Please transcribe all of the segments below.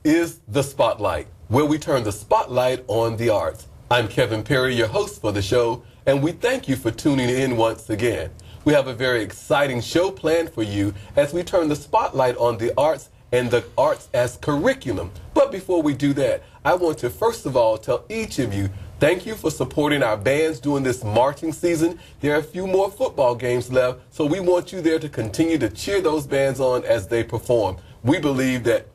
is The Spotlight, where we turn the spotlight on the arts. I'm Kevin Perry, your host for the show, and we thank you for tuning in once again. We have a very exciting show planned for you as we turn the spotlight on the arts and the arts as curriculum. But before we do that, I want to first of all tell each of you thank you for supporting our bands during this marching season. There are a few more football games left, so we want you there to continue to cheer those bands on as they perform. We believe that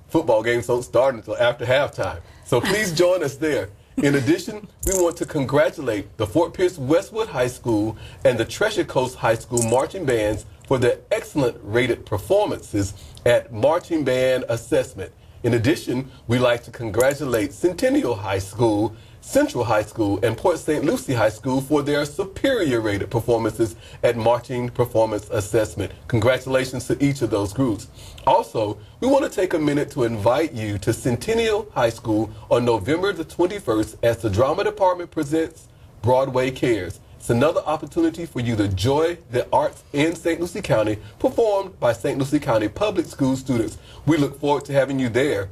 football games don't start until after halftime, so please join us there. In addition, we want to congratulate the Fort Pierce Westwood High School and the Treasure Coast High School marching bands for their excellent rated performances at Marching Band Assessment. In addition, we'd like to congratulate Centennial High School, Central High School, and Port St. Lucie High School for their superior rated performances at Marching Performance Assessment. Congratulations to each of those groups. Also, we want to take a minute to invite you to Centennial High School on November the 21st as the Drama Department presents Broadway Cares. It's another opportunity for you to enjoy the arts in St. Lucie County, performed by St. Lucie County Public School students. We look forward to having you there,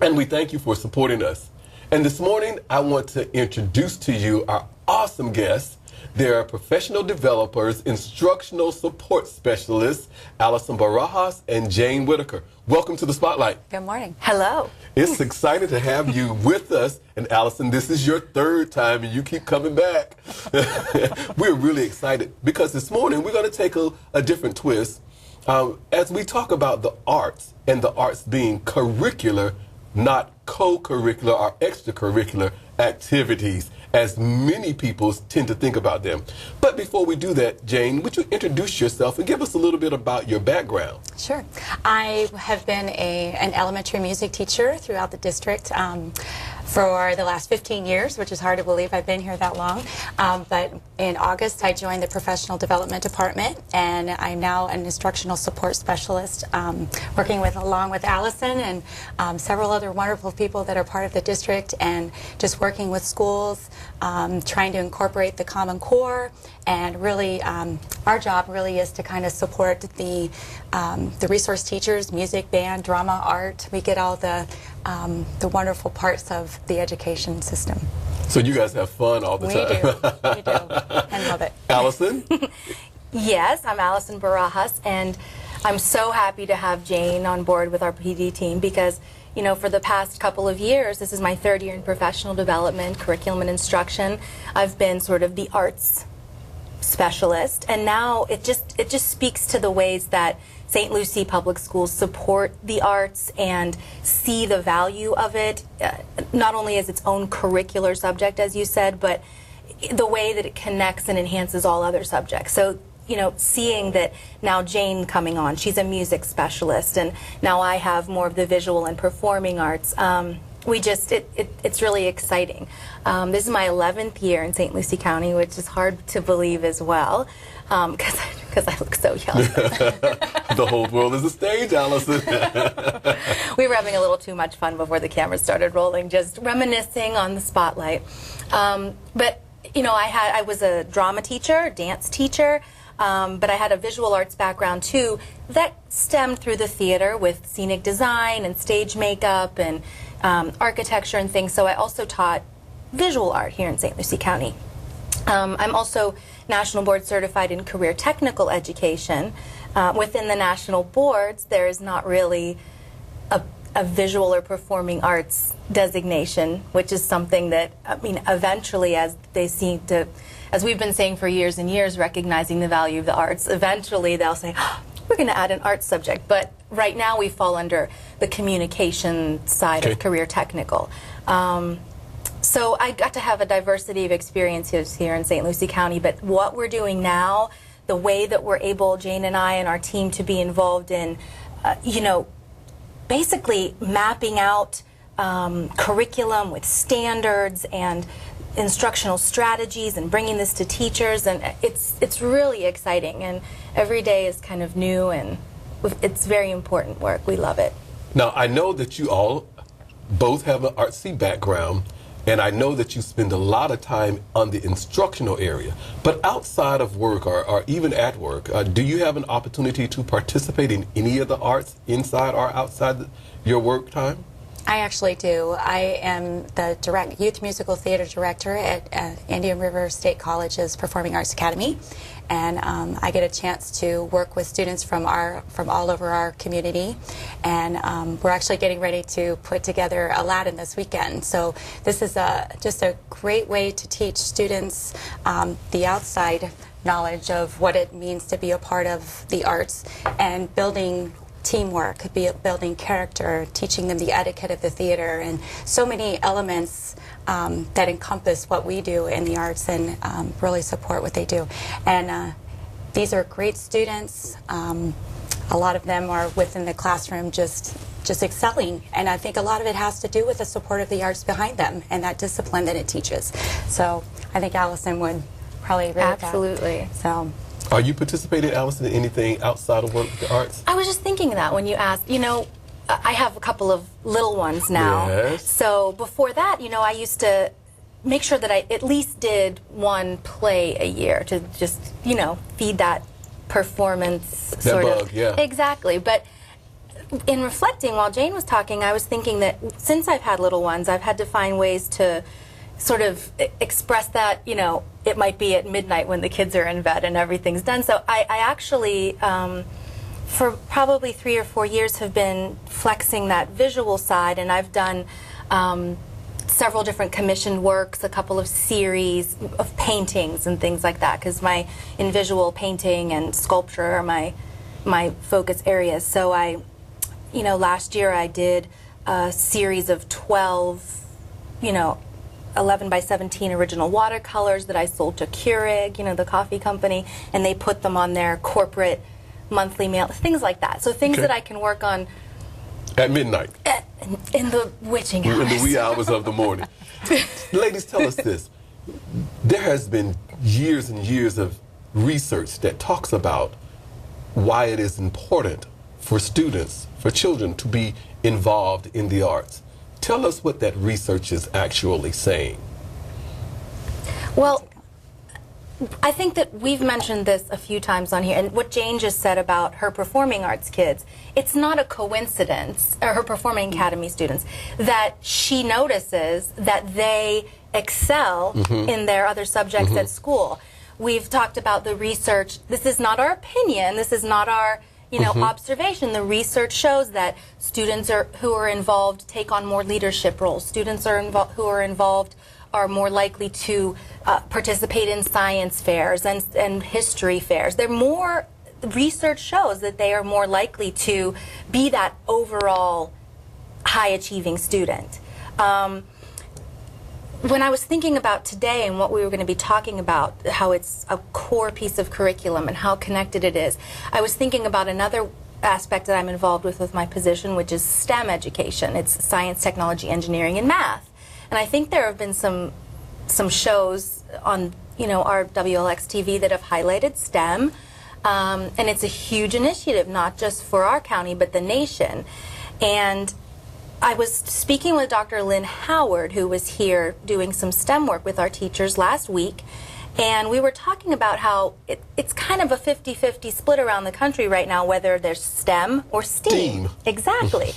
and we thank you for supporting us. And this morning, I want to introduce to you our awesome guests. They are professional developers, instructional support specialists, Allison Barajas and Jane Whitaker. Welcome to the Spotlight. Good morning. Hello. It's exciting to have you with us. And Allison, this is your third time and you keep coming back. We're really excited because this morning we're going to take a different twist as we talk about the arts and the arts being curricular, not co-curricular or extracurricular activities, as many people tend to think about them. But before we do that, Jane, would you introduce yourself and give us a little bit about your background? Sure. I have been an elementary music teacher throughout the district for the last 15 years, which is hard to believe I've been here that long. But in August, I joined the Professional Development Department, and I'm now an instructional support specialist, working along with Allison and several other wonderful people that are part of the district, and just working with schools, trying to incorporate the Common Core. And really, our job really is to kind of support the resource teachers, music, band, drama, art. We get all the wonderful parts of the education system. So you guys have fun all the time. We do, and love it. Allison? Yes, I'm Allison Barajas, and I'm so happy to have Jane on board with our PD team because, you know, for the past couple of years, this is my third year in professional development, curriculum and instruction. I've been sort of the arts specialist, and now it just speaks to the ways that St. Lucie Public Schools support the arts and see the value of it, not only as its own curricular subject, as you said, but the way that it connects and enhances all other subjects. So, you know, seeing that now Jane coming on, she's a music specialist, and now I have more of the visual and performing arts. It's really exciting. This is my 11th year in St. Lucie County, which is hard to believe as well, because I look so young. The whole world is a stage, Allison. We were having a little too much fun before the cameras started rolling, just reminiscing on the spotlight. But, you know, I was a drama teacher, dance teacher, but I had a visual arts background too that stemmed through the theater with scenic design and stage makeup and architecture and things. So I also taught visual art here in St. Lucie County. I'm also National Board Certified in Career Technical Education. Within the national boards, there is not really a visual or performing arts designation, which is something that, I mean, eventually, as they seem to, as we've been saying for years and years, recognizing the value of the arts, eventually they'll say, oh, we're going to add an arts subject. But right now we fall under the communication side of career technical. So I got to have a diversity of experiences here in St. Lucie County, but what we're doing now, the way that we're able, Jane and I and our team, to be involved in, you know, basically mapping out curriculum with standards and instructional strategies and bringing this to teachers, and it's really exciting, and every day is kind of new, and it's very important work. We love it. Now, I know that you all both have an artsy background, and I know that you spend a lot of time on the instructional area. But outside of work or even at work, do you have an opportunity to participate in any of the arts inside or outside your work time? I actually do. I am the youth musical theater director at Indian River State College's Performing Arts Academy, and I get a chance to work with students from all over our community, and we're actually getting ready to put together Aladdin this weekend. So this is just a great way to teach students the outside knowledge of what it means to be a part of the arts and building teamwork, building character, teaching them the etiquette of the theater, and so many elements that encompass what we do in the arts and really support what they do. And these are great students. A lot of them are within the classroom just excelling, and I think a lot of it has to do with the support of the arts behind them and that discipline that it teaches. So I think Allison would probably agree with that. Absolutely. So. Are you participating, Allison, in anything outside of work with the arts? I was just thinking that when you asked. You know, I have a couple of little ones now. Yes. So before that, you know, I used to make sure that I at least did one play a year to just, you know, feed that performance That sort bug, of. yeah. Exactly. But in reflecting while Jane was talking, I was thinking that since I've had little ones, I've had to find ways to sort of express that, you know, it might be at midnight when the kids are in bed and everything's done. So I actually, for probably 3 or 4 years, have been flexing that visual side, and I've done several different commissioned works, a couple of series of paintings and things like that, because in visual painting and sculpture are my focus areas. So you know, last year I did a series of 12, you know, 11 by 17 original watercolors that I sold to Keurig, you know, the coffee company, and they put them on their corporate monthly mail, things like that. So things that I can work on at midnight, in the witching hours, in the wee hours of the morning. Ladies, tell us this. There has been years and years of research that talks about why it is important for students, for children, to be involved in the arts. Tell us what that research is actually saying. Well, I think that we've mentioned this a few times on here, and what Jane just said about her performing arts kids, it's not a coincidence, or her performing academy students, that she notices that they excel in their other subjects at school. We've talked about the research. This is not our opinion. This is not our observation. The research shows that students who are involved take on more leadership roles. Students who are involved are more likely to participate in science fairs and history fairs. Research shows that they are more likely to be that overall high-achieving student. When I was thinking about today and what we were going to be talking about, how it's a core piece of curriculum and how connected it is, I was thinking about another aspect that I'm involved with my position, which is STEM education. It's science, technology, engineering, and math. And I think there have been some shows on our WLX TV that have highlighted STEM, and it's a huge initiative, not just for our county but the nation. And I was speaking with Dr. Lynn Howard, who was here doing some STEM work with our teachers last week, and we were talking about how it's kind of a 50-50 split around the country right now, whether there's STEM or STEAM. Exactly.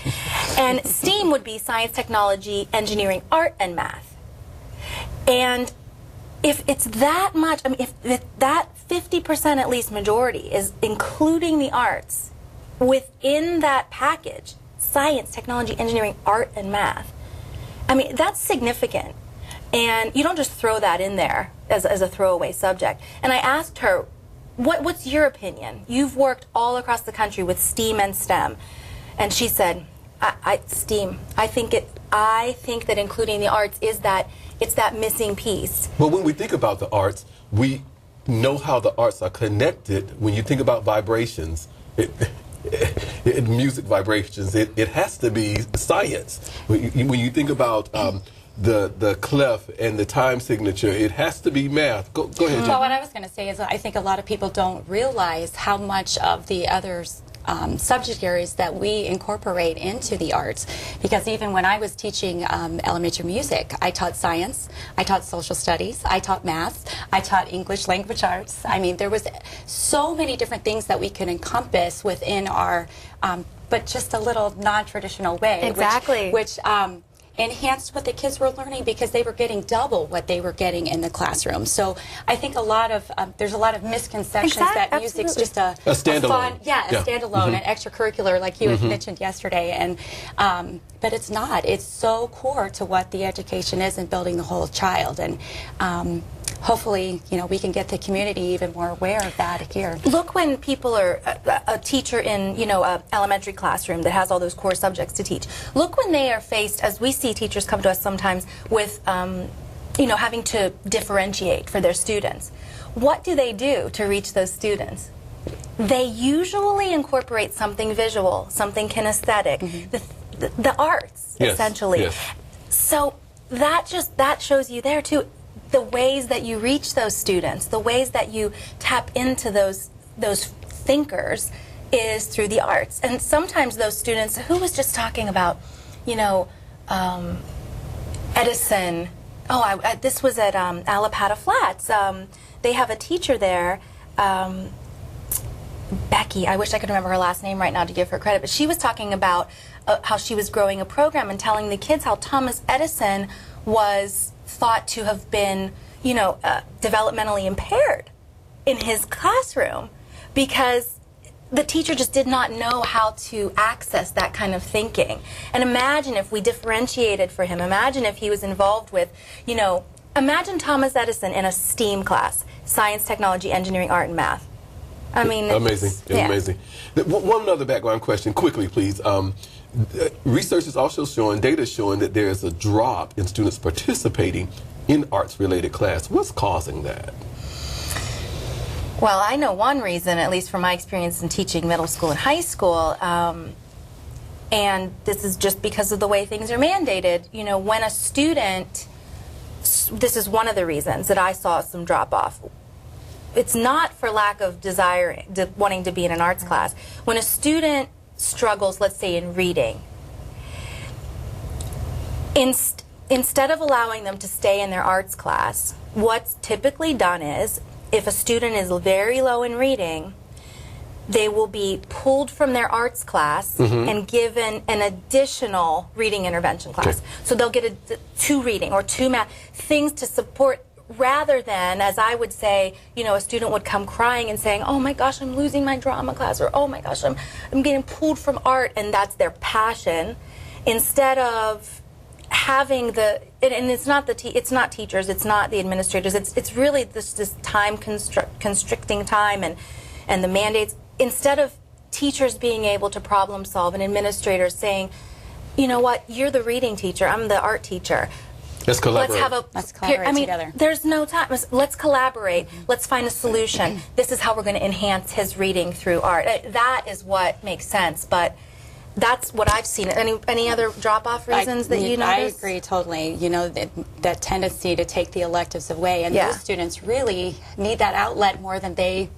And STEAM would be science, technology, engineering, art, and math. And if it's that much, I mean, if that 50% at least majority is including the arts within that package, science, technology, engineering, art, and math, I mean, that's significant. And you don't just throw that in there as a throwaway subject. And I asked her, what's your opinion? You've worked all across the country with STEAM and STEM. And she said, STEAM. I think that including the arts it's that missing piece. Well, when we think about the arts, we know how the arts are connected. When you think about vibrations, music vibrations, it has to be science. When you think about the clef and the time signature, it has to be math. Go ahead, Jen. Well, what I was going to say is I think a lot of people don't realize how much of the others subject areas that we incorporate into the arts, because even when I was teaching elementary music, I taught science, I taught social studies, I taught math, I taught English language arts. I mean, there was so many different things that we could encompass within our but just a little non-traditional way. Exactly. Which enhanced what the kids were learning because they were getting double what they were getting in the classroom. So I think there's a lot of misconceptions that music's just a standalone. a standalone, an extracurricular, like you had mentioned yesterday. And but it's not. It's so core to what the education is in building the whole child. And hopefully, we can get the community even more aware of that here. Look, when people are a teacher in, a elementary classroom that has all those core subjects to teach. Look when they are faced, as we see teachers come to us sometimes with, having to differentiate for their students. What do they do to reach those students? They usually incorporate something visual, something kinesthetic, the arts, essentially. Yes. So that shows you there too. The ways that you reach those students, the ways that you tap into those thinkers is through the arts. And sometimes those students, who was just talking about, Edison. This was at Allapattah Flats. They have a teacher there, Becky. I wish I could remember her last name right now to give her credit, but she was talking about how she was growing a program and telling the kids how Thomas Edison was thought to have been, developmentally impaired in his classroom because the teacher just did not know how to access that kind of thinking. And imagine if we differentiated for him. Imagine if he was involved with, imagine Thomas Edison in a STEAM class, science, technology, engineering, art, and math. I mean, amazing. Amazing. One other background question, quickly, please. Research is also showing, data is showing that there is a drop in students participating in arts-related class. What's causing that? Well, I know one reason, at least from my experience in teaching middle school and high school, and this is just because of the way things are mandated. When a student, this is one of the reasons that I saw some drop-off. It's not for lack of desire, wanting to be in an arts class. When a student struggles, let's say, in reading, instead of allowing them to stay in their arts class, what's typically done is, if a student is very low in reading, they will be pulled from their arts class and given an additional reading intervention class. Okay. So they'll get two reading or two math, things to support, rather than, as I would say, a student would come crying and saying, oh my gosh, I'm losing my drama class, or oh my gosh, I'm getting pulled from art, and that's their passion, instead of having and it's not it's not teachers, it's not the administrators, it's really this time constricting time and the mandates, instead of teachers being able to problem solve and administrators saying, you know what, you're the reading teacher, I'm the art teacher. Let's collaborate. Let's collaborate together. There's no time. Let's collaborate. Let's find a solution. This is how we're going to enhance his reading through art. That is what makes sense. But that's what I've seen. Any other drop-off reasons that you notice? I agree totally. That tendency to take the electives away, and those students really need that outlet more than they.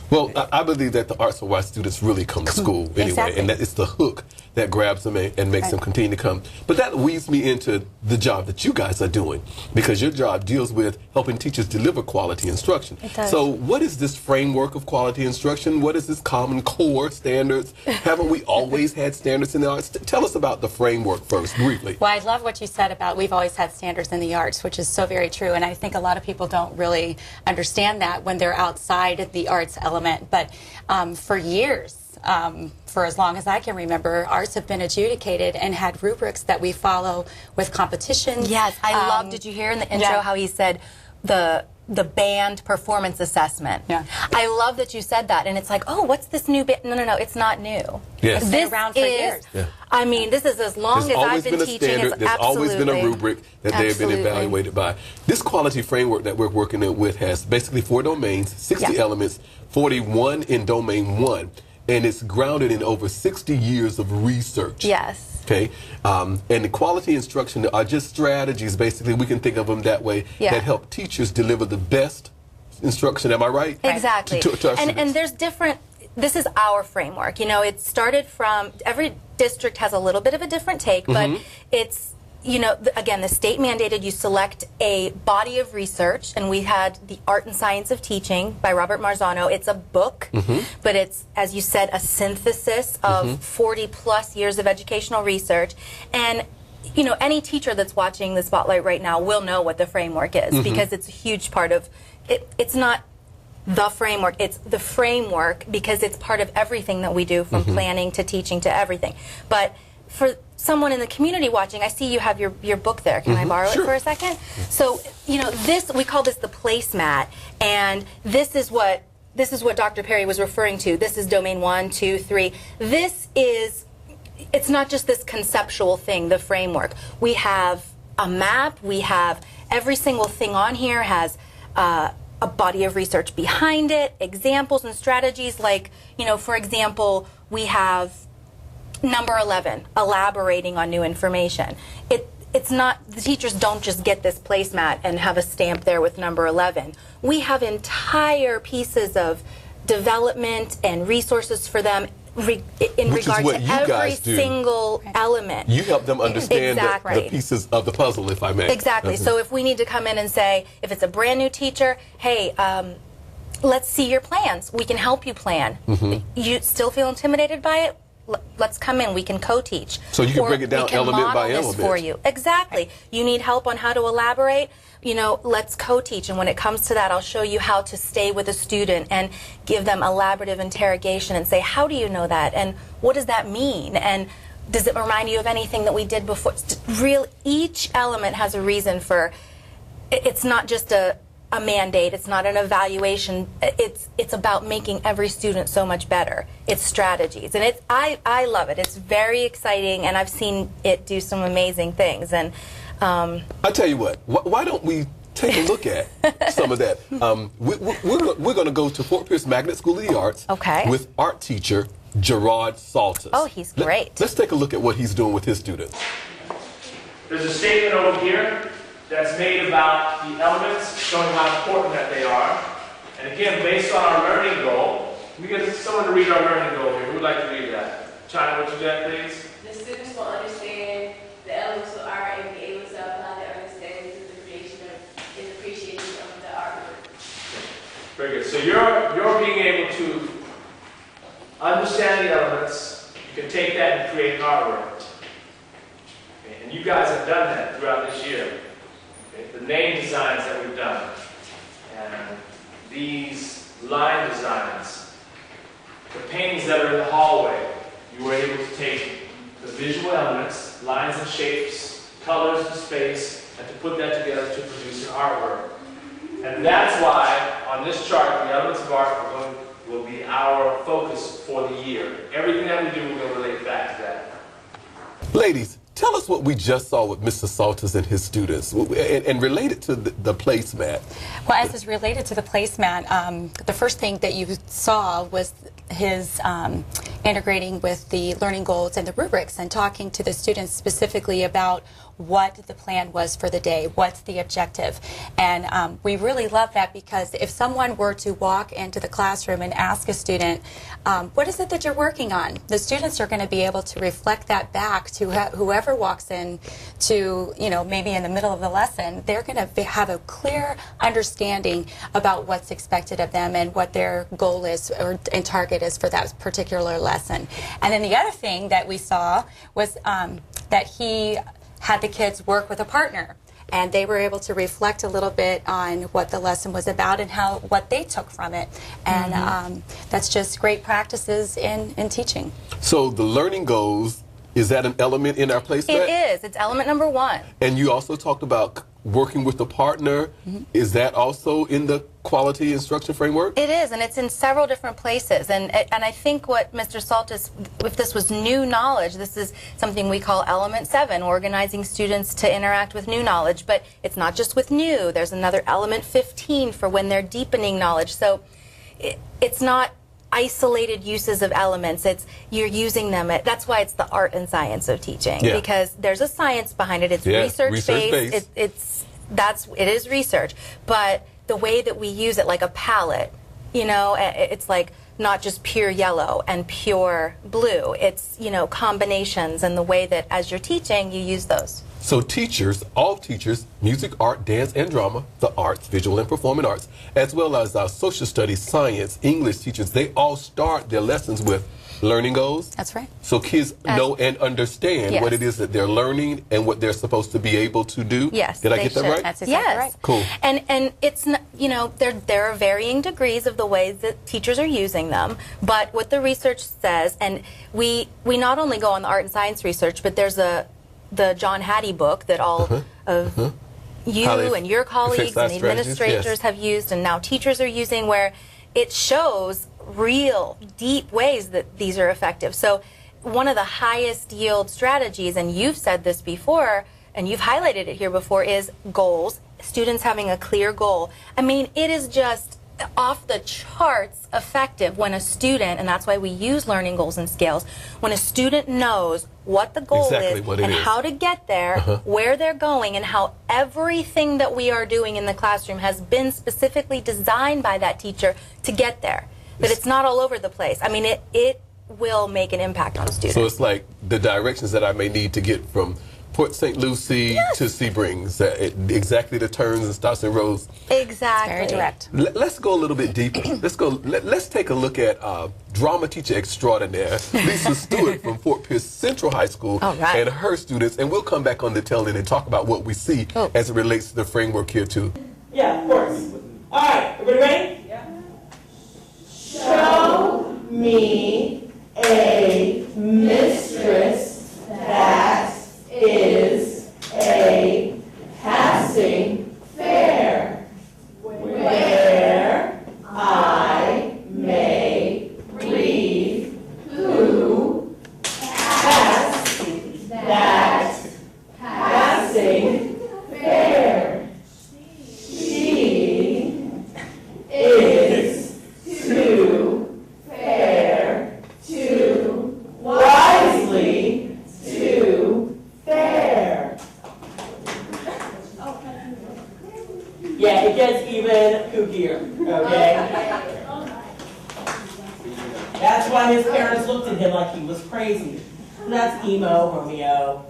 Well, I believe that the arts are why students really come to school anyway, and that it's the hook that grabs them and makes them continue to come. But that weaves me into the job that you guys are doing, because your job deals with helping teachers deliver quality instruction. It does. So what is this framework of quality instruction? What is this Common Core standards? Haven't we always had standards in the arts? Tell us about the framework first, briefly. Well, I love what you said about we've always had standards in the arts, which is so very true, and I think a lot of people don't really understand that when they're outside the arts element. But for years, for as long as I can remember, arts have been adjudicated and had rubrics that we follow with competitions. Yes, I love. Did you hear in the intro how he said the band performance assessment? Yeah. I love that you said that, and it's like, oh, what's this new band? No, it's not new. Yes. It's been around for years. Yeah. I mean, this is as long as I've been teaching. Standard, there's always been a rubric that they've been evaluated by. This quality framework that we're working with has basically 4 domains, 60 elements, 41 in domain 1, and it's grounded in over 60 years of research. Yes. Okay, and the quality instruction are just strategies, basically, we can think of them that way, that help teachers deliver the best instruction. Am I right? Exactly. To our and there's different, this is our framework. It started from, every district has a little bit of a different take, but it's you know, again, the state mandated you select a body of research, and we had The Art and Science of Teaching by Robert Marzano. It's a book, but it's, as you said, a synthesis of 40 plus years of educational research. And, you know, any teacher that's watching the Spotlight right now will know what the framework is, because it's a huge part of it. It's not the framework, it's the framework because it's part of everything that we do, from planning to teaching to everything. But for someone in the community watching, I see you have your book there. Can I borrow it for a second? So, you know, this, we call this the placemat, and this is what Dr. Perry was referring to. This is domain 1, 2, 3. This is, it's not just this conceptual thing, the framework. We have a map, we have every single thing on here has a body of research behind it, examples and strategies, like, you know, for example, we have number 11, elaborating on new information. It's not, the teachers don't just get this placemat and have a stamp there with number 11. We have entire pieces of development and resources for them in regard to every single element. You help them understand the pieces of the puzzle, if I may. Exactly. So if we need to come in and say, if it's a brand new teacher, hey, let's see your plans. We can help you plan. You still feel intimidated by it? Let's come in. We can co-teach. So you can break it down element by element. For you. Exactly. You need help on how to elaborate? You know, let's co-teach. And when it comes to that, I'll show you how to stay with a student and give them elaborative interrogation and say, how do you know that? And what does that mean? And does it remind you of anything that we did before? Each element has a reason for, it's not just a mandate, it's not an evaluation, it's about making every student so much better. It's strategies, and I love it. It's very exciting, and I've seen it do some amazing things. And I tell you what, why don't we take a look at some of that? We're going to go to Fort Pierce Magnet School of the Arts with art teacher Gerard Saltis. Oh, he's great. Let's take a look at what he's doing with his students. There's a statement over here that's made about the elements, showing how important that they are. And again, based on our learning goal, we get someone to read our learning goal here. Who would like to read that? China, would you do that, please? The students will understand the elements of art and be able to apply their understanding to the creation and appreciation of the artwork. Very good. So you're being able to understand the elements. You can take that and create artwork. Okay. And you guys have done that throughout this year. The name designs that we've done, and these line designs, the paintings that are in the hallway, you were able to take the visual elements, lines and shapes, colors and space, and to put that together to produce an artwork. And that's why on this chart, the elements of art will be our focus for the year. Everything that we do, we're going to relate back to that. Ladies, tell us what we just saw with Mr. Saltis and his students, and related to the placemat. Well, as is related to the placemat, the first thing that you saw was his integrating with the learning goals and the rubrics and talking to the students specifically about what the plan was for the day, what's the objective. And we really love that, because if someone were to walk into the classroom and ask a student, what is it that you're working on? The students are going to be able to reflect that back to whoever walks in to, you know, maybe in the middle of the lesson. They're going to have a clear understanding about what's expected of them and what their goal is and target is for that particular lesson. And then the other thing that we saw was that he had the kids work with a partner, and they were able to reflect a little bit on what the lesson was about and what they took from it. And that's just great practices in teaching. So the learning goals, is that an element in our placemat? It is. It's element number 1. And you also talked about working with a partner. Is that also in the quality instruction framework? It is, and it's in several different places. And I think what Mr. Saltis, if this was new knowledge, this is something we call element 7, organizing students to interact with new knowledge. But it's not just with new. There's another element 15 for when they're deepening knowledge. So it's not isolated uses of elements. It's you're using them. That's why it's the art and science of teaching, because there's a science behind it. It's research-based. It is research, but the way that we use it, like a palette, you know, it's like not just pure yellow and pure blue. It's, you know, combinations and the way that as you're teaching, you use those. So teachers, all teachers, music, art, dance, and drama, the arts, visual and performing arts, as well as our social studies, science, English teachers, they all start their lessons with learning goals. That's right. So kids know and understand Yes. what it is that they're learning and what they're supposed to be able to do. Yes, Did I they get that should. right? That's exactly Yes. right. Cool. And it's not, you know, there are varying degrees of the ways that teachers are using them, but what the research says, and we not only go on the art and science research, but there's the John Hattie book that all of you How they and your colleagues fix our and the strategies, administrators yes. have used, and now teachers are using, where it shows real deep ways that these are effective. So one of the highest yield strategies, and you've said this before and you've highlighted it here before, is goals. Students having a clear goal. I mean, it is just off the charts effective when a student, and that's why we use learning goals and scales, when a student knows what the goal Exactly is what it and is. how to get there, where they're going, and how everything that we are doing in the classroom has been specifically designed by that teacher to get there. That it's not all over the place. I mean, it will make an impact on students. So it's like the directions that I may need to get from Port St. Lucie to Sebrings, exactly the turns and stops and roads. Exactly. Very direct. Let's go a little bit deeper. Let's take a look at drama teacher extraordinaire Lisa Stewart from Fort Pierce Central High School All right. and her students, and we'll come back on the tail end and talk about what we see as it relates to the framework here too. Yeah, of course. All right, everybody ready? Yeah. Show me a mistress that is a passing fair, where I may read who passed that passing fair. She is too fair, too wisely too fair. Yeah, it gets even kookier, okay? That's why his parents looked at him like he was crazy. That's emo, Romeo.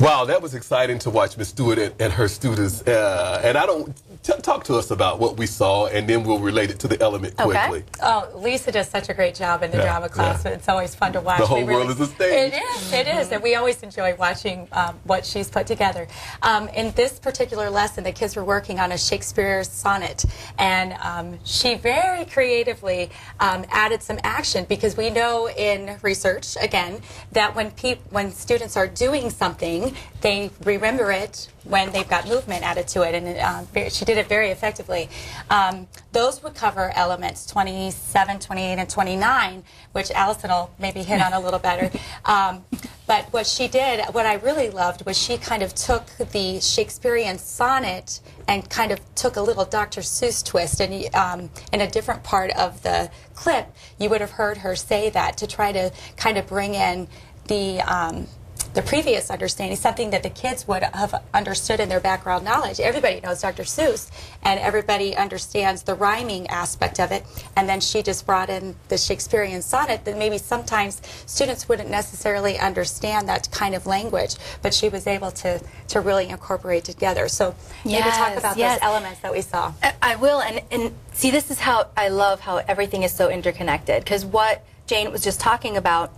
Wow, that was exciting to watch Miss Stewart and her students. And I don't talk to us about what we saw, and then we'll relate it to the element quickly. Oh, Lisa does such a great job in the Yeah, drama class. yeah. It's always fun to watch. The whole We world is a stage. It is, and we always enjoy watching what she's put together. In this particular lesson, the kids were working on a Shakespeare sonnet, and she very creatively added some action, because we know in research, again, that when students are doing something, they remember it when they've got movement added to it, and she did it very effectively. Those would cover elements 27, 28, and 29, which Allison will maybe hit on a little better. But what she did, what I really loved, was she kind of took the Shakespearean sonnet and kind of took a little Dr. Seuss twist. And in a different part of the clip, you would have heard her say that to try to kind of bring in the previous understanding, something that the kids would have understood in their background knowledge. Everybody knows Dr. Seuss, and everybody understands the rhyming aspect of it, and then she just brought in the Shakespearean sonnet that maybe sometimes students wouldn't necessarily understand that kind of language, but she was able to really incorporate together. So maybe talk about those elements that we saw. I will, and see, this is how I love how everything is so interconnected, because what Jane was just talking about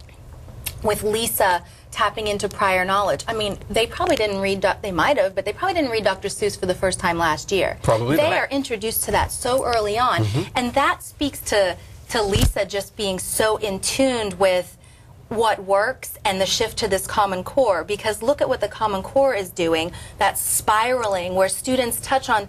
with Lisa tapping into prior knowledge. I mean, they probably didn't read, they might have, but they probably didn't read Dr. Seuss for the first time last year. Probably They not. are introduced to that so early on. And that speaks to Lisa just being so in tune with what works and the shift to this Common Core. Because look at what the Common Core is doing, that spiraling where students touch on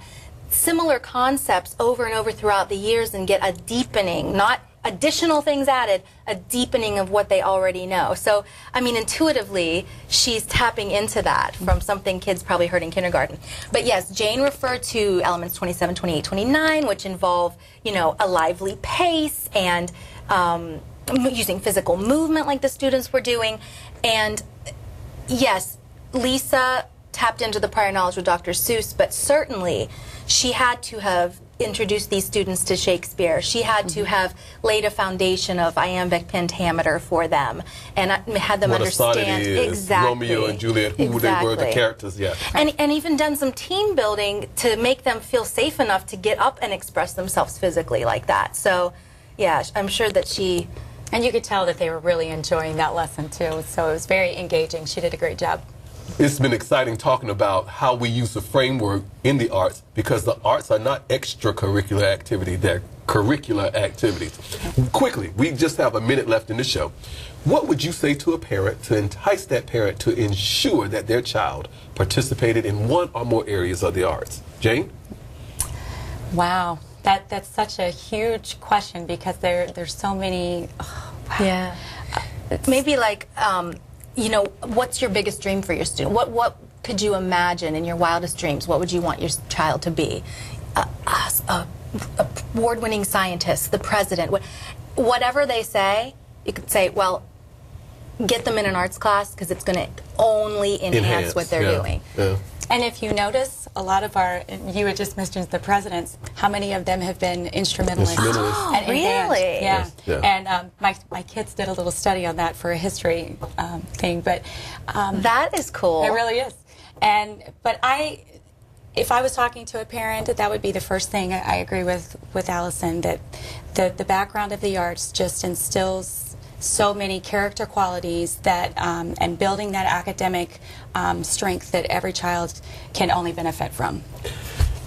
similar concepts over and over throughout the years and get a deepening, not additional things added, a deepening of what they already know. So, I mean, intuitively, she's tapping into that from something kids probably heard in kindergarten. But yes, Jane referred to elements 27, 28, 29, which involve, you know, a lively pace and using physical movement like the students were doing. And yes, Lisa tapped into the prior knowledge with Dr. Seuss, but certainly she had to have introduce these students to Shakespeare. She had to have laid a foundation of iambic pentameter for them and had them What understand a sonnet is, exactly Romeo and Juliet, who they were, the characters, yeah. And even done some team building to make them feel safe enough to get up and express themselves physically like that. So, yeah, I'm sure that she... And you could tell that they were really enjoying that lesson too, so it was very engaging. She did a great job. It's been exciting talking about how we use the framework in the arts, because the arts are not extracurricular activity, they're curricular activities. Quickly, we just have a minute left in the show. What would you say to a parent to entice that parent to ensure that their child participated in one or more areas of the arts? Jane? Wow, that's such a huge question, because there's so many. Oh, wow. Yeah. Maybe like, you know, what's your biggest dream for your student? What could you imagine in your wildest dreams? What would you want your child to be? A award-winning scientist, the president, whatever they say, you could say, well, get them in an arts class, because it's going to only enhance what they're doing. Yeah. And if you notice, a lot of our, you had just mentioned the presidents, how many of them have been instrumentalists? Oh, and really? Yeah. Yes, yeah. And my kids did a little study on that for a history thing, but That is cool. it really is. But if I was talking to a parent, that would be the first thing. I agree with Allison, that the background of the arts just instills so many character qualities that and building that academic strength that every child can only benefit from.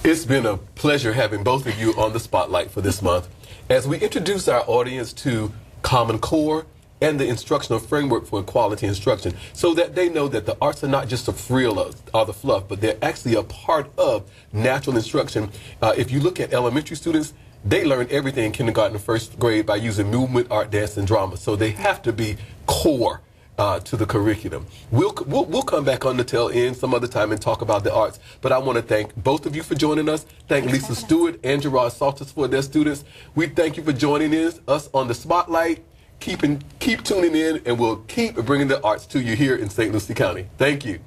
It's been a pleasure having both of you on the spotlight for this month. As we introduce our audience to Common Core and the instructional framework for quality instruction, so that they know that the arts are not just a frill or the fluff, but they're actually a part of natural instruction. If you look at elementary students, they learn everything in kindergarten and first grade by using movement, art, dance, and drama. So they have to be core to the curriculum. We'll come back on the tail end some other time and talk about the arts. But I want to thank both of you for joining us. Thank Lisa Stewart and Gerard Salters for their students. We thank you for joining us on the Spotlight. Keep tuning in, and we'll keep bringing the arts to you here in St. Lucie County. Thank you.